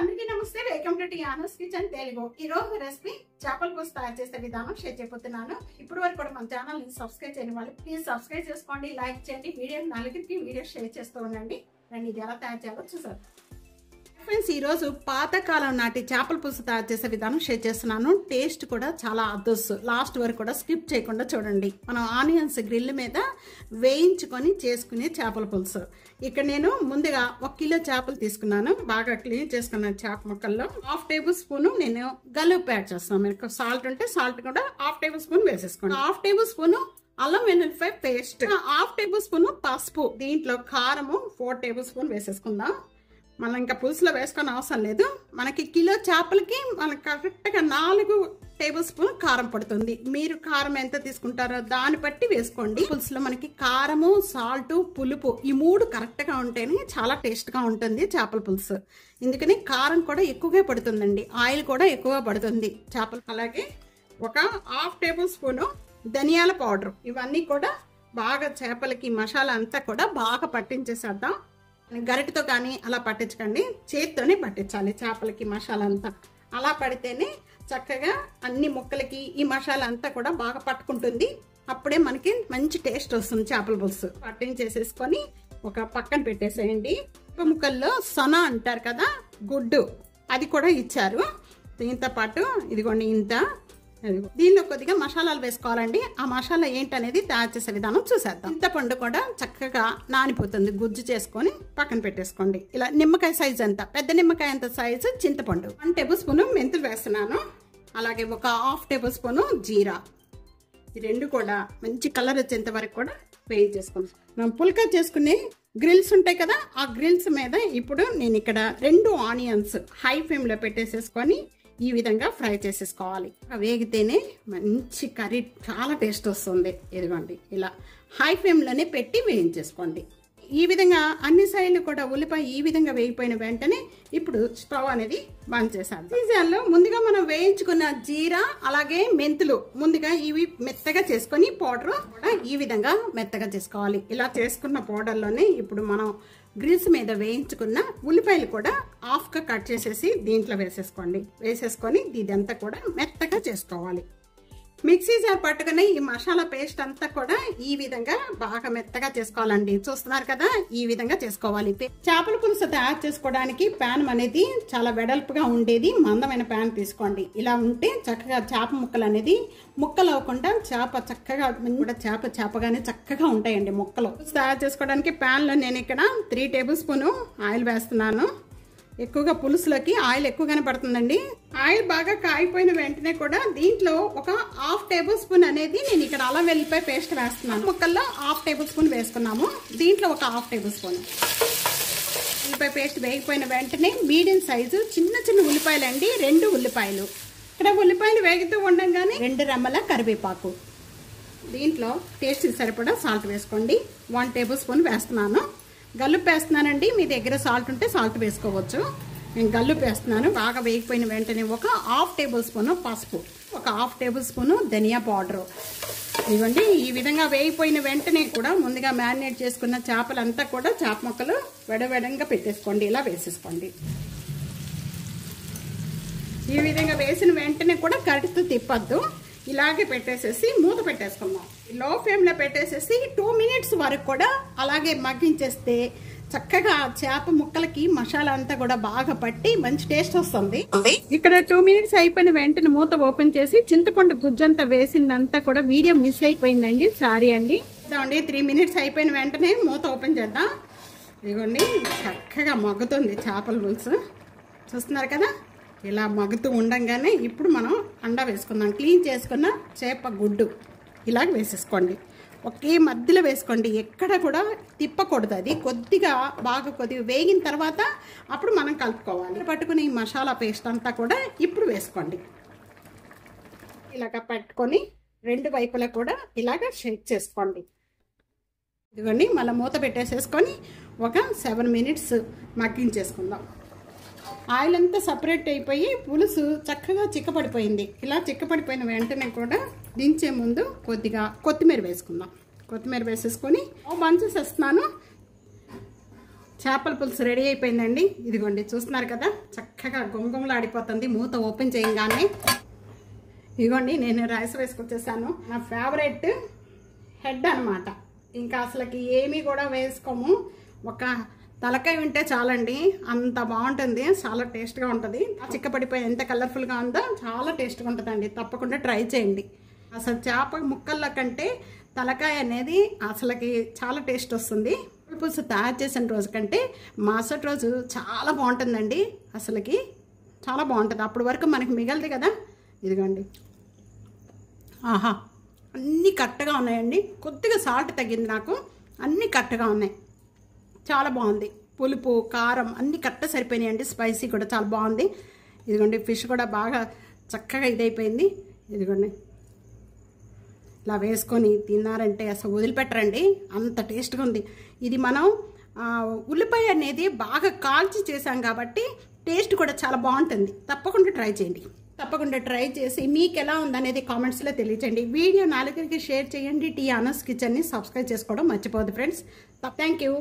అందరికీ నమస్తే. Welcome to టియానోస్ kitchen Telugu. ఈ రోజు రెసిపీ చేపల పులుసు తయారు చేసే విధానం షేర్ చేయబోతున్నాను. ఇప్పుడు వరకు కూడా మన ఛానల్ ని సబ్స్క్రైబ్ చేయని వాళ్ళు ప్లీజ్ సబ్స్క్రైబ్ చేసుకోండి, లైక్ చేయండి, వీడియో నలుగురికి వీడియో షేర్ చేస్తూ ఉండండి. రండి ఇది ఎలా తయారు చేయాలో చూసారు ఫ్రెండ్స్. ఈ రోజు పాతకాలం నాటి చేపల పులుసు తయారు చేసే విధానం షేర్ చేస్తున్నాను. టేస్ట్ కూడా చాలా అద్భుతం. లాస్ట్ వరకు కూడా స్కిప్ చేయకుండా చూడండి. మనం ఆనియన్స్ గ్రిల్ మీద వేయించుకొని చేసుకునే చేపల పులుసు. ఇక్కడ నేను ముందుగా 1 కిలో చేపలు తీసుకున్నాను. బాగా క్లీన్ చేసుకున్నాను. చేప ముక్కల్లో 1/2 టేబుల్ స్పూన్ నేను గల్లుప్పు యాడ్ చేస్తాను. మీకు సాల్ట్ ఉంటే సాల్ట్ కూడా 1/2 టేబుల్ స్పూన్ వేసేసుకోండి. 1/2 టేబుల్ స్పూన్ అల్లం వెల్లుల్లిపాయ పేస్ట్, 1/2 టేబుల్ స్పూన్ పసుపు, దీంట్లో కారము 4 టేబుల్ స్పూన్ వేసేసుకుందాం. మనం ఇంకా పులుసులో వేసుకొని అవసరం లేదు. మనకి కిలో చేపలకి మనకి కరెక్ట్గా 4 టేబుల్ స్పూన్ కారం పడుతుంది. మీరు కారం ఎంత తీసుకుంటారో దాన్ని బట్టి వేసుకోండి. పులుసులో మనకి కారము, సాల్ట్, పులుపు ఈ 3 కరెక్ట్గా ఉంటేనే చాలా టేస్ట్గా ఉంటుంది చేపల పులుసు. ఎందుకని కారం కూడా ఎక్కువగా పడుతుందండి, ఆయిల్ కూడా ఎక్కువగా పడుతుంది చేపలు. అలాగే 1/2 టేబుల్ స్పూను ధనియాల పౌడర్. ఇవన్నీ కూడా బాగా చేపలకి మసాలా అంతా కూడా బాగా పట్టించేసేద్దాం. గరిటతో కానీ అలా పట్టించకండి, చేతితోనే పట్టించాలి. చేపలకి మసాలా అంతా అలా పడితేనే చక్కగా అన్ని ముక్కలకి ఈ మసాలా అంతా కూడా బాగా పట్టుకుంటుంది. అప్పుడే మనకి మంచి టేస్ట్ వస్తుంది చేపల పులుసు. పట్టించేసేసుకొని ఒక పక్కన పెట్టేసేయండి. ముక్కల్లో సొన అంటారు కదా, గుడ్డు, అది కూడా ఇచ్చారు. దీంతో పాటు ఇదిగోండి ఇంత. దీనిలో కొద్దిగా మసాలాలు వేసుకోవాలండి. ఆ మసాలా ఏంటనేది తయారు చేసే విధానం చూసేద్దాం. చింతపండు కూడా చక్కగా నానిపోతుంది. గుజ్జు చేసుకొని పక్కన పెట్టేసుకోండి. ఇలా నిమ్మకాయ సైజ్ అంత, పెద్ద నిమ్మకాయ అంత సైజు చింతపండు. 1 టేబుల్ స్పూన్ మెంతులు వేస్తున్నాను. అలాగే 1/2 టేబుల్ స్పూన్ జీరా. ఈ 2 కూడా మంచి కలర్ వచ్చేంత వరకు కూడా వేయించేసుకుంటాం. మనం పుల్కా చేసుకునే గ్రిల్స్ ఉంటాయి కదా, ఆ గ్రిల్స్ మీద ఇప్పుడు నేను ఇక్కడ 2 ఆనియన్స్ హై ఫ్లేమ్ లో పెట్టేసేసుకొని ఈ విధంగా ఫ్రై చేసేసుకోవాలి. వేగితేనే మంచి కర్రీ చాలా టేస్ట్ వస్తుంది. ఇదిగోండి ఇలా హై ఫ్లేమ్లోనే పెట్టి వేయించేసుకోండి. ఈ విధంగా అన్ని సైడ్లు కూడా ఉల్లిపాయ ఈ విధంగా వేగిపోయిన వెంటనే ఇప్పుడు స్టవ్ అనేది బంద్ చేసాం. సీజన్లో ముందుగా మనం వేయించుకున్న జీరా అలాగే మెంతులు ముందుగా ఇవి మెత్తగా చేసుకొని పౌడర్ కూడా ఈ విధంగా మెత్తగా చేసుకోవాలి. ఇలా చేసుకున్న పౌడర్లోనే ఇప్పుడు మనం గ్రిల్స్ మీద వేయించుకున్న ఉల్లిపాయలు కూడా హాఫ్గా కట్ చేసేసి దీంట్లో వేసేసుకోండి. వేసేసుకొని ఇదంతా కూడా మెత్తగా చేసుకోవాలి. మిక్సీ జార్ పట్టుకుని ఈ మసాలా పేస్ట్ అంతా కూడా ఈ విధంగా బాగా మెత్తగా చేసుకోవాలండి. చూస్తున్నారు కదా, ఈ విధంగా చేసుకోవాలి. చేపల పులుసు తయారు చేసుకోవడానికి ప్యాన్ అనేది చాలా వెడల్పుగా ఉండేది మందమైన ప్యాన్ తీసుకోండి. ఇలా ఉంటే చక్కగా చేప ముక్కలు అనేది ముక్కలు అవ్వకుండా చేప చక్కగా కూడా చేపగానే చక్కగా ఉంటాయండి ముక్కలు. తయారు చేసుకోవడానికి ప్యాన్ లో నేను ఇక్కడ 3 టేబుల్ స్పూన్ ఆయిల్ వేస్తున్నాను. ఎక్కువగా పులుసులోకి ఆయిల్ ఎక్కువగానే పడుతుందండి. ఆయిల్ బాగా కాగిపోయిన వెంటనే కూడా దీంట్లో 1/2 టేబుల్ స్పూన్ అనేది నేను ఇక్కడ అల్లం వెల్లిపాయ పేస్ట్ వేస్తున్నాను. ముక్కల్లో 1/2 టేబుల్ స్పూన్ వేసుకున్నాము. దీంట్లో 1/2 టేబుల్ స్పూన్ ఉల్లిపాయ పేస్ట్ వేగిపోయిన వెంటనే మీడియం సైజు చిన్న ఉల్లిపాయలు అండి, 2 ఉల్లిపాయలు. ఇక్కడ ఉల్లిపాయలు వేగుతూ ఉండగానే 2 రెమ్మల కరివేపాకు. దీంట్లో టేస్ట్ సరిపడా సాల్ట్ వేసుకోండి. 1 టేబుల్ స్పూన్ వేస్తున్నాను. గల్లుప్పు వేస్తున్నానండి, మీ దగ్గర సాల్ట్ ఉంటే సాల్ట్ వేసుకోవచ్చు. నేను గల్లుప్పు వేస్తున్నాను. బాగా వేగిపోయిన వెంటనే 1/2 టేబుల్ స్పూన్ పసుపు, 1/2 టేబుల్ స్పూన్ ధనియా పౌడరు. ఇవ్వండి ఈ విధంగా వేగిపోయిన వెంటనే కూడా ముందుగా మ్యారినేట్ చేసుకున్న చేపలంతా కూడా చేప ముక్కలు వెడవెడంగా పెట్టేసుకోండి. ఇలా వేసేసుకోండి. ఈ విధంగా వేసిన వెంటనే కూడా గరిటెతో తిప్పద్దు, ఇలాగే పెట్టేసేసి మూత పెట్టేసుకుందాం. లో ఫ్లేమ్లో పెట్టేసేసి 2 మినిట్స్ వరకు కూడా అలాగే మగ్గించేస్తే చక్కగా చేప ముక్కలకి మసాలా అంతా కూడా బాగా పట్టి మంచి టేస్ట్ వస్తుంది. ఇక్కడ 2 మినిట్స్ అయిపోయిన వెంటనే మూత ఓపెన్ చేసి చింతపండు గుజ్జంతా వేసిందంతా కూడా వీడియో మిస్ అయిపోయిందండి, సారీ అండి. 3 మినిట్స్ అయిపోయిన వెంటనే మూత ఓపెన్ చేద్దాం. ఇదిగోండి చక్కగా మగ్గుతుంది చేపల పులుసు. చూస్తున్నారు కదా, ఇలా మగ్గుతూ ఉండగానే ఇప్పుడు మనం అండా వేసుకుందాం. క్లీన్ చేసుకున్న చేప గుడ్డు ఇలాగ వేసేసుకోండి. ఒకే మధ్యలో వేసుకోండి, ఎక్కడ కూడా తిప్పకూడదు. అది కొద్దిగా వేగిన తర్వాత అప్పుడు మనం కలుపుకోవాలి. పట్టుకుని ఈ మసాలా పేస్ట్ అంతా కూడా ఇప్పుడు వేసుకోండి. ఇలాగ పట్టుకొని 2 వైపులా కూడా ఇలాగ షేక్ చేసుకోండి. ఇదిగోండి మళ్ళీ మూత పెట్టేసేసుకొని ఒక 7 మినిట్స్ మగ్గించేసుకుందాం. ఆయిల్ అంతా సపరేట్ అయిపోయి పులుసు చక్కగా చిక్కపడిపోయింది. ఇలా చిక్కపడిపోయిన వెంటనే కూడా దించే ముందు కొద్దిగా కొత్తిమీర వేసుకుందాం. కొత్తిమీర వేసేసుకొని బంచెస్ వేస్తున్నాను. చేపల పులుసు రెడీ అయిపోయిందండి. ఇదిగోండి చూస్తున్నారు కదా, చక్కగా గుమగుమలాడిపోతుంది మూత ఓపెన్ చేయగానే. ఇదిగోండి నేను రైస్ వేసుకొచ్చేసాను. నా ఫేవరెట్ హెడ్ అనమాట. ఇంకా అసలుకి ఏమీ కూడా వేసుకోము, ఒక తలకాయ ఉంటే చాలండి, అంత బాగుంటుంది, చాలా టేస్ట్గా ఉంటుంది. చిక్కపడిపోయి ఎంత కలర్ఫుల్గా ఉందో చాలా టేస్ట్గా ఉంటుందండి. తప్పకుండా ట్రై చేయండి. అసలు చేప ముక్కల కంటే తలకాయ అనేది అసలుకి చాలా టేస్ట్ వస్తుంది. పులుసు తయారు చేసిన రోజు కంటే మరుసటి రోజు చాలా బాగుంటుందండి. అసలుకి చాలా బాగుంటుంది. అప్పటి వరకు మనకి మిగలదు కదా. ఇదిగోండి, ఆహా, అన్నీ కరెక్ట్గా ఉన్నాయండి. కొద్దిగా సాల్ట్ తగ్గింది నాకు, అన్నీ కరెక్ట్గా ఉన్నాయి. చాలా బాగుంది. పులుపు కారం అన్నీ కరెక్ట్గా సరిపోయినాయండి. స్పైసీ కూడా చాలా బాగుంది. ఇదిగోండి ఫిష్ కూడా బాగా చక్కగా ఇదైపోయింది. ఇదిగోండి ఇలా వేసుకొని తిన్నారంటే అసలు వదిలిపెట్టరండి, అంత టేస్ట్గా ఉంది. ఇది మనం ఉల్లిపాయ అనేది బాగా కాల్చి చేసాం కాబట్టి టేస్ట్ కూడా చాలా బాగుంటుంది. తప్పకుండా ట్రై చేయండి. తప్పకుండా ట్రై చేసి మీకు ఎలా ఉందనేది కామెంట్స్లో తెలియచేయండి. వీడియో 4 షేర్ చేయండి. టీ అనస్ కిచెన్ని సబ్స్క్రైబ్ చేసుకోవడం మర్చిపోవద్దు ఫ్రెండ్స్. Thank you.